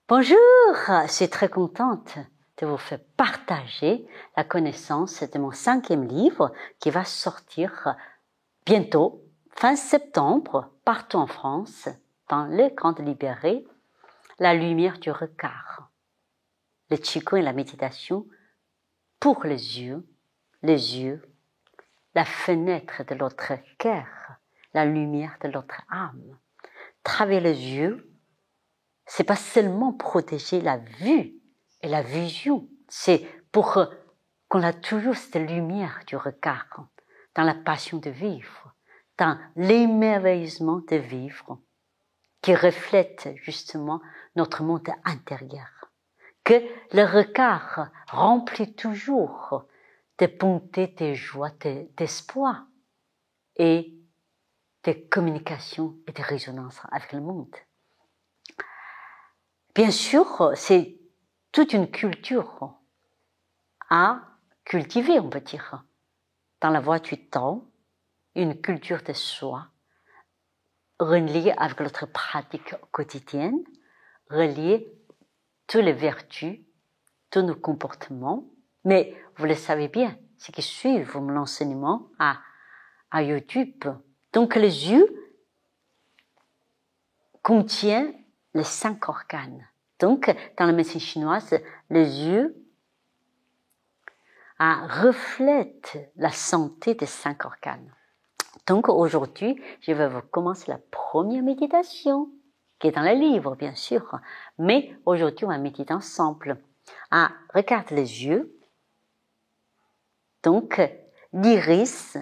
Bonjour, je suis très contente de vous faire partager la connaissance de mon 5e livre qui va sortir bientôt, fin septembre, partout en France, dans les grandes librairies, La lumière du regard. Le Qigong et la méditation pour les yeux, la fenêtre de notre cœur, la lumière de notre âme. Travers les yeux, c'est pas seulement protéger la vue et la vision, c'est pour qu'on a toujours cette lumière du regard, dans la passion de vivre, dans l'émerveillement de vivre, qui reflète justement notre monde intérieur. Que le regard remplit toujours de bonté, de joie, d'espoir et de communication et de résonance avec le monde. Bien sûr, c'est toute une culture à cultiver, on peut dire, dans la voie du temps, une culture de soi, reliée avec notre pratique quotidienne, reliée toutes les vertus, tous nos comportements. Mais vous le savez bien, ceux qui suivent mon enseignement à YouTube. Donc les yeux contiennent les 5 organes. Donc, dans la médecine chinoise, les yeux reflètent la santé des 5 organes. Donc, aujourd'hui, je vais vous commencer la première méditation, qui est dans le livre, bien sûr. Mais aujourd'hui, on va méditer ensemble. Regarde les yeux. Donc, l'iris,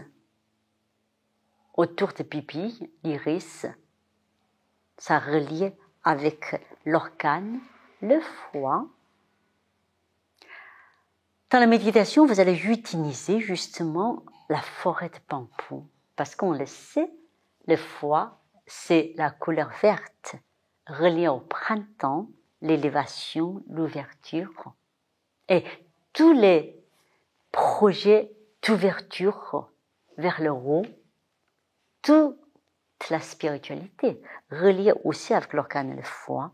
autour des pupilles, l'iris, ça relie avec l'organe, le foie. Dans la méditation, vous allez utiliser justement la forêt de bambou. Parce qu'on le sait, le foie, c'est la couleur verte, reliée au printemps, l'élévation, l'ouverture. Et tous les projets d'ouverture vers le haut, toute la spiritualité, reliée aussi avec l'organe et le foie.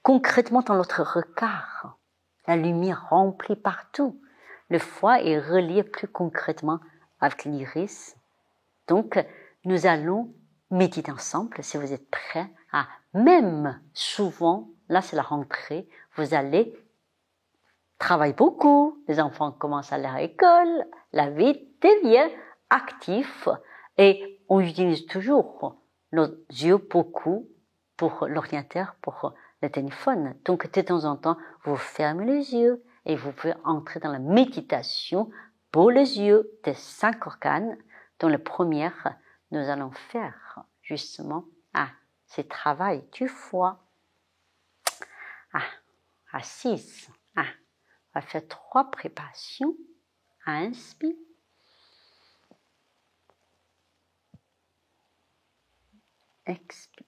Concrètement, dans notre regard, la lumière remplit partout. Le foie est relié plus concrètement avec l'iris. Donc, nous allons méditer ensemble, si vous êtes prêts. Même souvent, là c'est la rentrée, vous allez travailler beaucoup, les enfants commencent à aller à l'école, la vie devient active et on utilise toujours nos yeux beaucoup pour l'ordinateur, pour le téléphone. Donc, de temps en temps, vous fermez les yeux et vous pouvez entrer dans la méditation pour les yeux des 5 organes, dont le premier, nous allons faire justement ce travail du foie. Assise. On va faire 3 préparations. Inspire. Expire.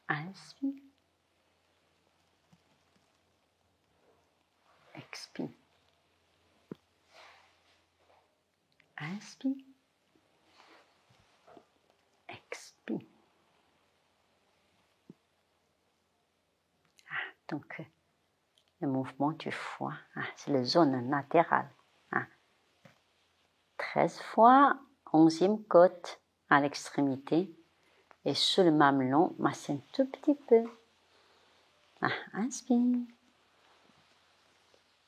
Inspire. Expire. Inspire. Expire. Donc, le mouvement du foie, c'est la zone latérale. 13 fois, 11e côte à l'extrémité. Et sur le mamelon, massez un tout petit peu. Inspire.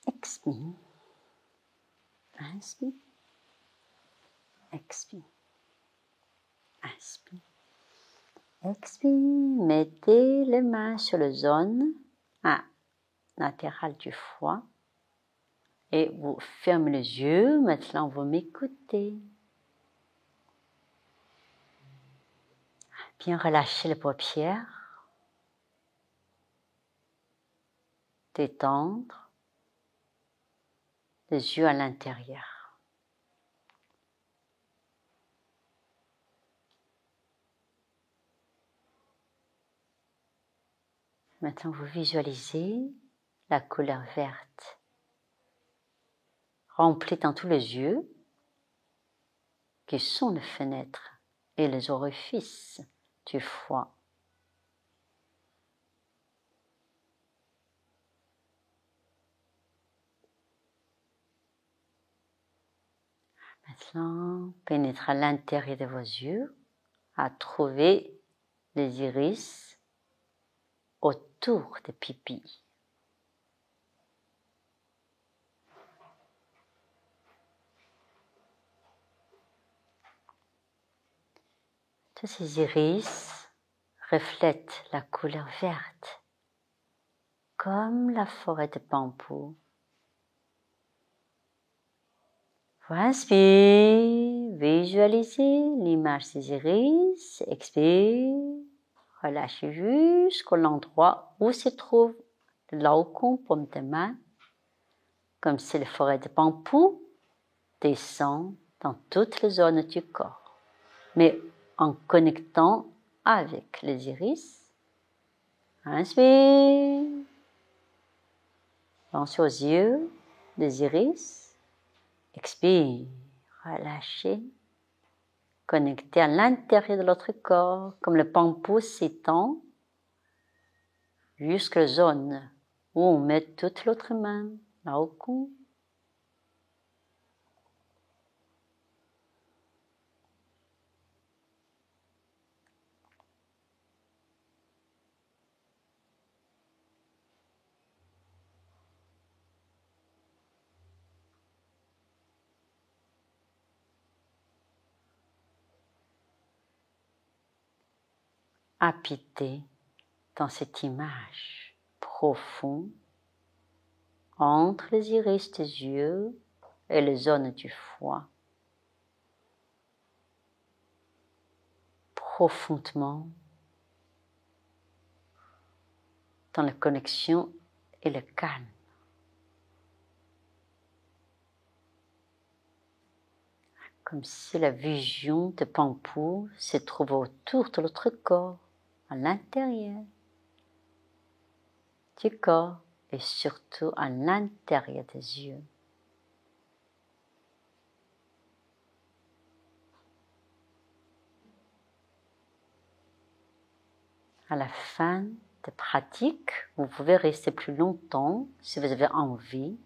Expire. Inspire. Expire. Inspire. Expire. Mettez les mains sur la zone latérale du foie. Et vous fermez les yeux. Maintenant, vous m'écoutez. Bien relâchez les paupières. Détendre les yeux à l'intérieur. Maintenant, vous visualisez la couleur verte remplie dans tous les yeux qui sont les fenêtres et les orifices du foie. Maintenant, pénétrez à l'intérieur de vos yeux, à trouver les iris autour des pupilles. Tous ces iris reflètent la couleur verte, comme la forêt de bambou. Vous inspirez, visualisez l'image des iris, expire, relâchez jusqu'à l'endroit où se trouve le laocoon, paume de main, comme si la forêt de bambou descend dans toutes les zones du corps, mais en connectant avec les iris. Inspire, pensez aux yeux des iris. Expire, relâchez, connectez à l'intérieur de notre corps, comme le bambou s'étend jusqu'à la zone où on met toute l'autre main, là au cou. Habitez dans cette image profonde entre les iris des yeux et les zones du foie. Profondément dans la connexion et le calme. Comme si la vision de bambou se trouvait autour de notre corps, à l'intérieur du corps et surtout à l'intérieur des yeux. À la fin de pratique, vous pouvez rester plus longtemps si vous avez envie.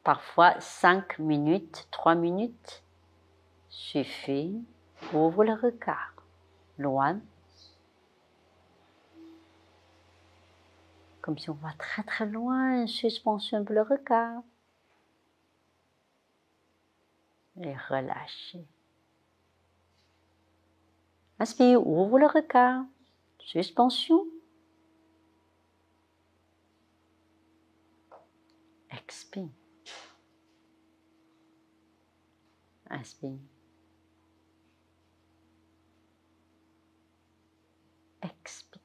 Parfois 5 minutes, 3 minutes suffit. Ouvre le regard, loin. Comme si on va très très loin, suspension un peu le regard. Et relâchez. Inspire, ouvre le regard. Suspension. Expire. Inspire. Expire.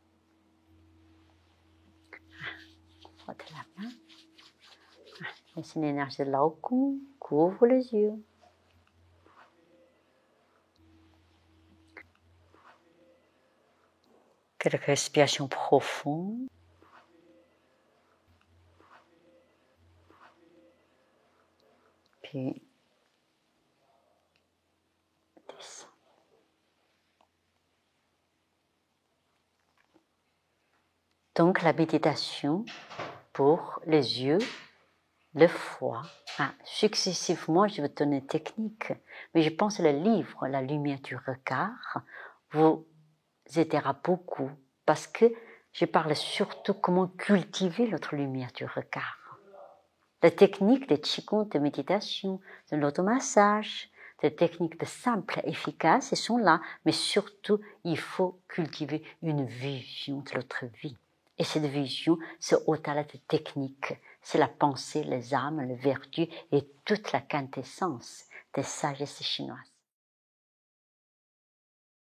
Frottez la main. Laissez l'énergie de laocoon couvre les yeux. Quelques respirations profondes. Puis descend. Donc la méditation pour les yeux, le foie. Successivement, je vais te donner une technique, mais je pense que le livre, La lumière du regard, vous aidera beaucoup parce que je parle surtout comment cultiver notre lumière du regard. Les techniques de Qigong, de méditation, de l'automassage, des techniques de simples, efficaces, elles sont là, mais surtout, il faut cultiver une vision de notre vie. Et cette vision, c'est au-delà des techniques, c'est la pensée, les âmes, les vertus et toute la quintessence des sagesses chinoises.